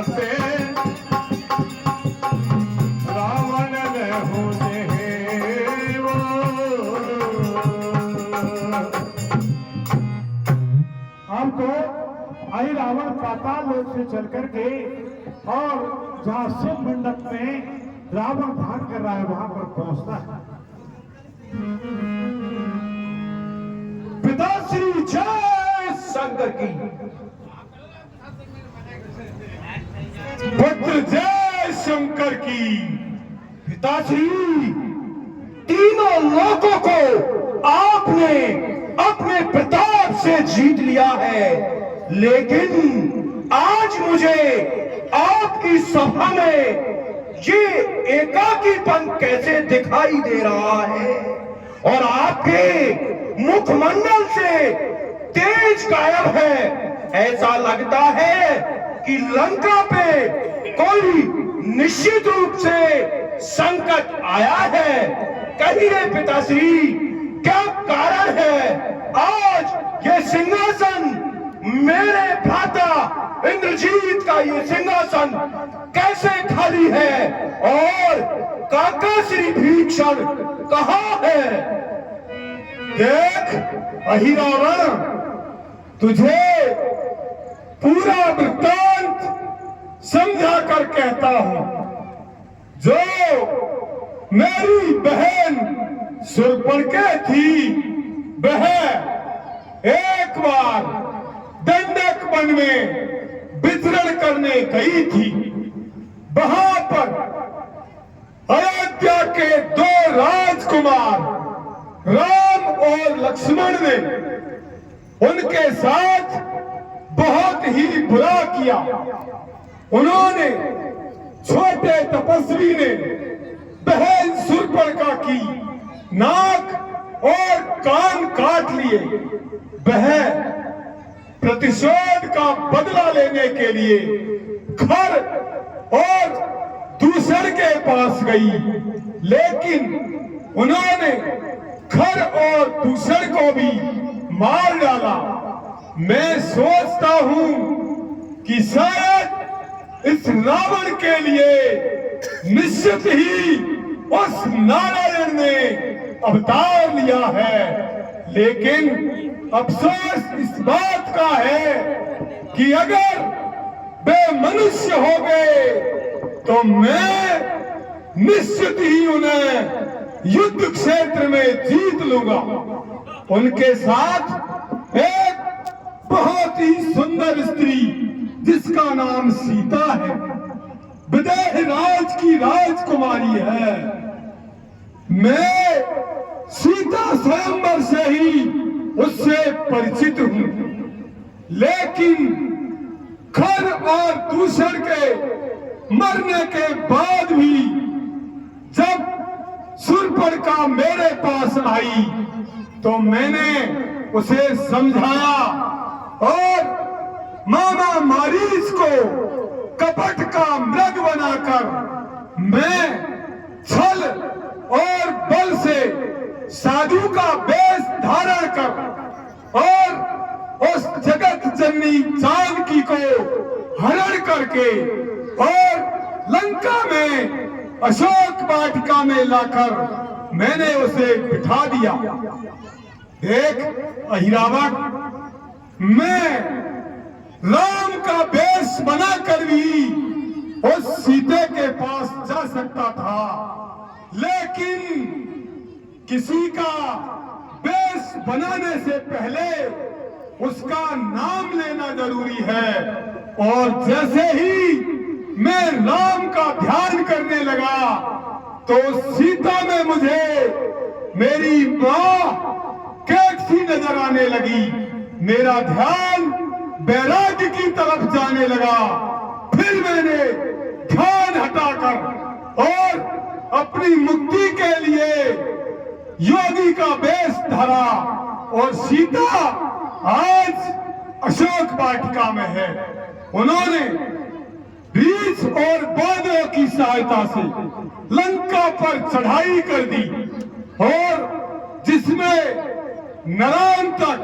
पे रावण ने होने वो। आपको आई रावण पाताल लोक से चल करके और जहां शिव मंडप में रावण ध्यान कर रहा है वहां पर पहुंचता है। पिताश्री जय शंकर की, पुत्र जय शंकर की। पिताश्री, तीनों लोगों को आपने अपने प्रताप से जीत लिया है, लेकिन आज मुझे आपकी सभा में ये एकाकीपन कैसे दिखाई दे रहा है और आपके मुखमंडल से तेज गायब है। ऐसा लगता है कि लंका पे कोई निश्चित रूप से संकट आया है। कहिए पिताश्री, क्या कारण है आज ये सिंहासन, मेरे भ्राता इंद्रजीत का ये सिंहासन कैसे खाली है और काका श्री भीषण कहाँ है? देख अहिरावण, तुझे पूरा वृत्तांत समझा कर कहता हूं। जो मेरी बहन शूर्पणखा थी, वह एक बार दंडक वन में विचरण करने गई थी। वहां पर अयोध्या के दो राजकुमार राम और लक्ष्मण ने उनके साथ बहुत ही बुरा किया। उन्होंने, छोटे तपस्वी ने बहन शूर्पणखा की नाक और कान काट लिए। वह प्रतिशोध का बदला लेने के लिए खर और दूसर के पास गई, लेकिन उन्होंने खर और दूसर को भी मार डाला। मैं सोचता हूं कि शायद इस रावण के लिए निश्चित ही उस नारायण ने अवतार लिया है, लेकिन अफसोस इस बात का है कि अगर वे मनुष्य हो गए तो मैं निश्चित ही उन्हें युद्ध क्षेत्र में जीत लूंगा। उनके साथ एक बहुत ही सुंदर स्त्री जिसका नाम सीता है, विदेह राज की राजकुमारी है। मैं सीता स्वयंवर से ही उससे परिचित हूं, लेकिन खर और दूसर के मरने के बाद भी जब शूर्पणखा मेरे पास आई तो मैंने उसे समझाया और मामा मारीच को कपट का मृग बनाकर मैं छल और बल से साधु का वेश धारण कर और उस जगत जननी जानकी को हरण करके और लंका में अशोक वाटिका में लाकर मैंने उसे बिठा दिया। देख अहिरावण, मैं राम का वेश बनाकर भी उस सीते के पास जा सकता था, लेकिन किसी का वेश बनाने से पहले उसका नाम लेना जरूरी है। और जैसे ही मैं राम का ध्यान करने लगा तो सीता में मुझे मेरी मां कैसी नजर आने लगी। मेरा ध्यान वैराग्य की तरफ जाने लगा। फिर मैंने ध्यान हटाकर और अपनी मुक्ति के लिए योगी का वेश धरा और सीता आज अशोक वाटिका में है। उन्होंने बीज और बादलों की सहायता से लंका पर चढ़ाई कर दी और जिसमें नरांतक,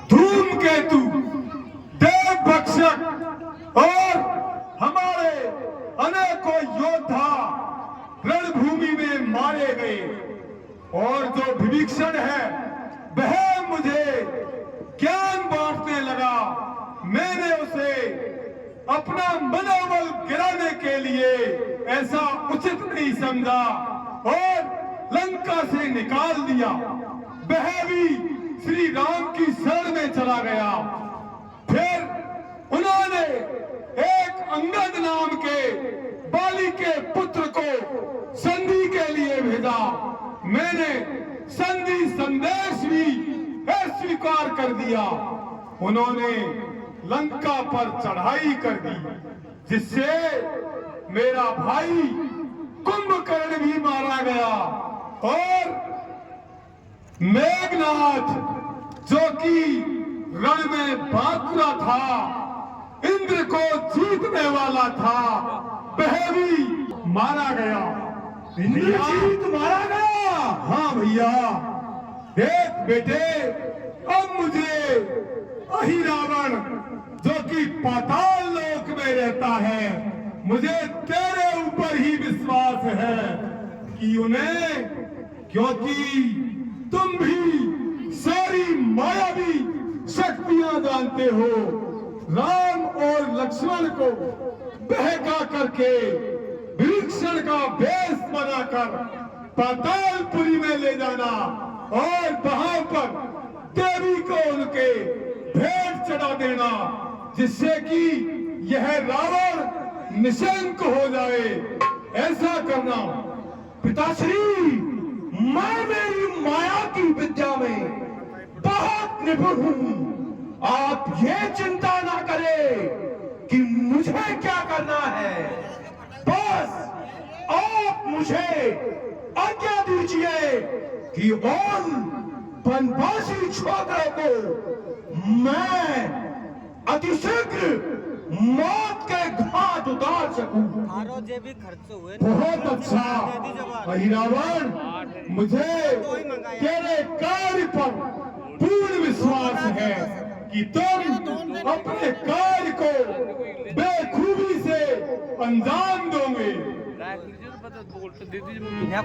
धूमकेतु, देव भक्षक और हमारे और जो विभीषण है वह मुझे ज्ञान बांटने लगा। मैंने उसे अपना मनोबल गिराने के लिए ऐसा उचित नहीं समझा और लंका से निकाल दिया। वह भी श्री राम की शरण में चला गया। फिर उन्होंने एक अंगद नाम के बाली के पुत्र को संधि के लिए भेजा। मैंने संधि संदेश भी स्वीकार कर दिया। उन्होंने लंका पर चढ़ाई कर दी, जिससे मेरा भाई कुंभकर्ण भी मारा गया और मेघनाथ, जो कि रण में बांकुरा था, इंद्र को जीतने वाला था, वह भी मारा गया। इंद्रजीत मारा गया? हाँ भैया। देख बेटे, अब मुझे अहिरावण, जो कि पाताल लोक में रहता है, मुझे तेरे ऊपर ही विश्वास है कि उन्हें, क्योंकि तुम भी सारी मायावी शक्तियां जानते हो, राम और लक्ष्मण को बहका करके विभीषण का वेश बनाकर पातालपुरी में ले जाना और वहां पर देवी को उनके भेंट चढ़ा देना, जिससे कि यह रावण निशंक हो जाए। ऐसा करना। पिताश्री, मैं मेरी माया की विद्या में बहुत निपुण हूँ। आप ये चिंता ना करें कि मुझे क्या करना है। बस आप मुझे आज्ञा दीजिए कि उन वनवासी छोकरों को मैं अतिशीघ्र मौत के घाट उतार सकूं। बहुत अच्छा अहिरावण, मुझे तेरे कार्य पर पूर्ण विश्वास है कि तुम अपने कार्य को बेखूबी से अंजाम दोगे।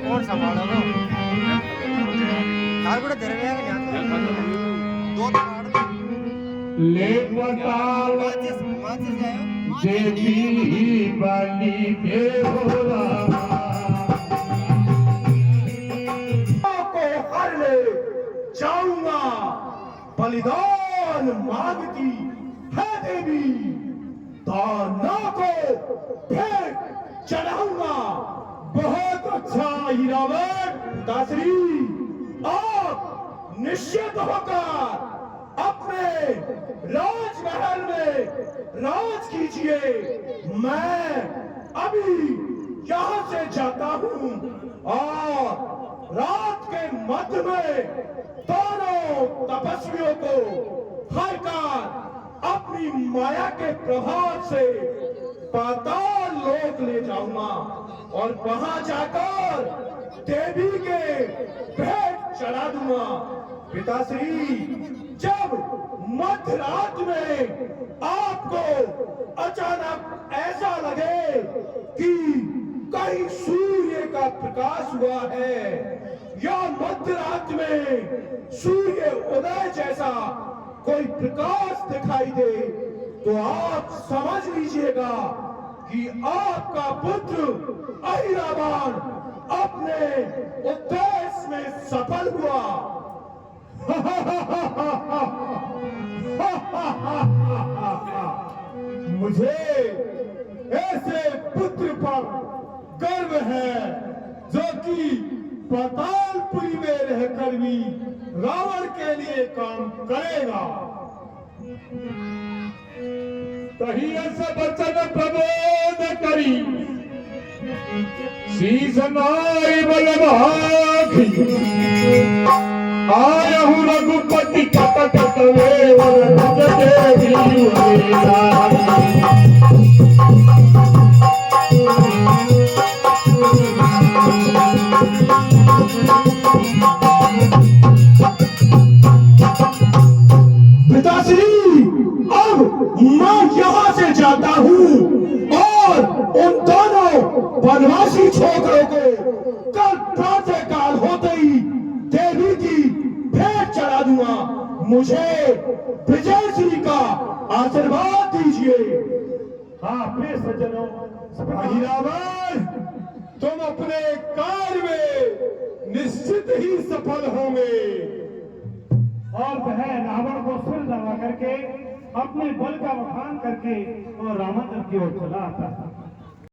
कौन संभालोगे? ले बताओ देवी बनी देवरा को हर ले जाऊंगा। बलिदान मांगती है देवी, दानों को भेंट चढ़ाऊंगा। बहुत अच्छा अहिरावण। दासरी, आप निश्चित होकर अपने राजमहल में राज कीजिए। मैं अभी यहाँ से जाता हूँ और रात के मध्य में दोनों तपस्वियों को हरकर अपनी माया के प्रभाव से पाताल लोक ले जाऊंगा और वहां जाकर देवी के भेंट चढ़ा दूंगा। पिताश्री, जब मध्य रात में आपको अचानक ऐसा लगे कि कहीं सूर्य का प्रकाश हुआ है या मध्य रात में सूर्य उदय जैसा कोई प्रकाश दिखाई दे, तो आप समझ लीजिएगा कि आपका पुत्र अहिरावण अपने उद्देश्य में सफल हुआ। मुझे ऐसे पुत्र पर गर्व है जो कि पातालपुरी में रहकर भी रावण के लिए काम करेगा। तही ऐसा वचन प्रबोध करी शीस नाई बलभागी आयहु रघुपति कटक कवे वर देवी पिताश्री, अब मैं यहाँ से जाता हूँ और उन दोनों वनवासी छोकरों को कल प्रातः काल मुझे विजय श्री का आशीर्वाद दीजिए। हाँ प्रिय सज्जनों, भाई रावण, तुम अपने कार्य में निश्चित ही सफल होंगे। और वह रावण को सिर दबा करके अपने बल का बखान करके और रामाचंद्र की ओर चला आता था।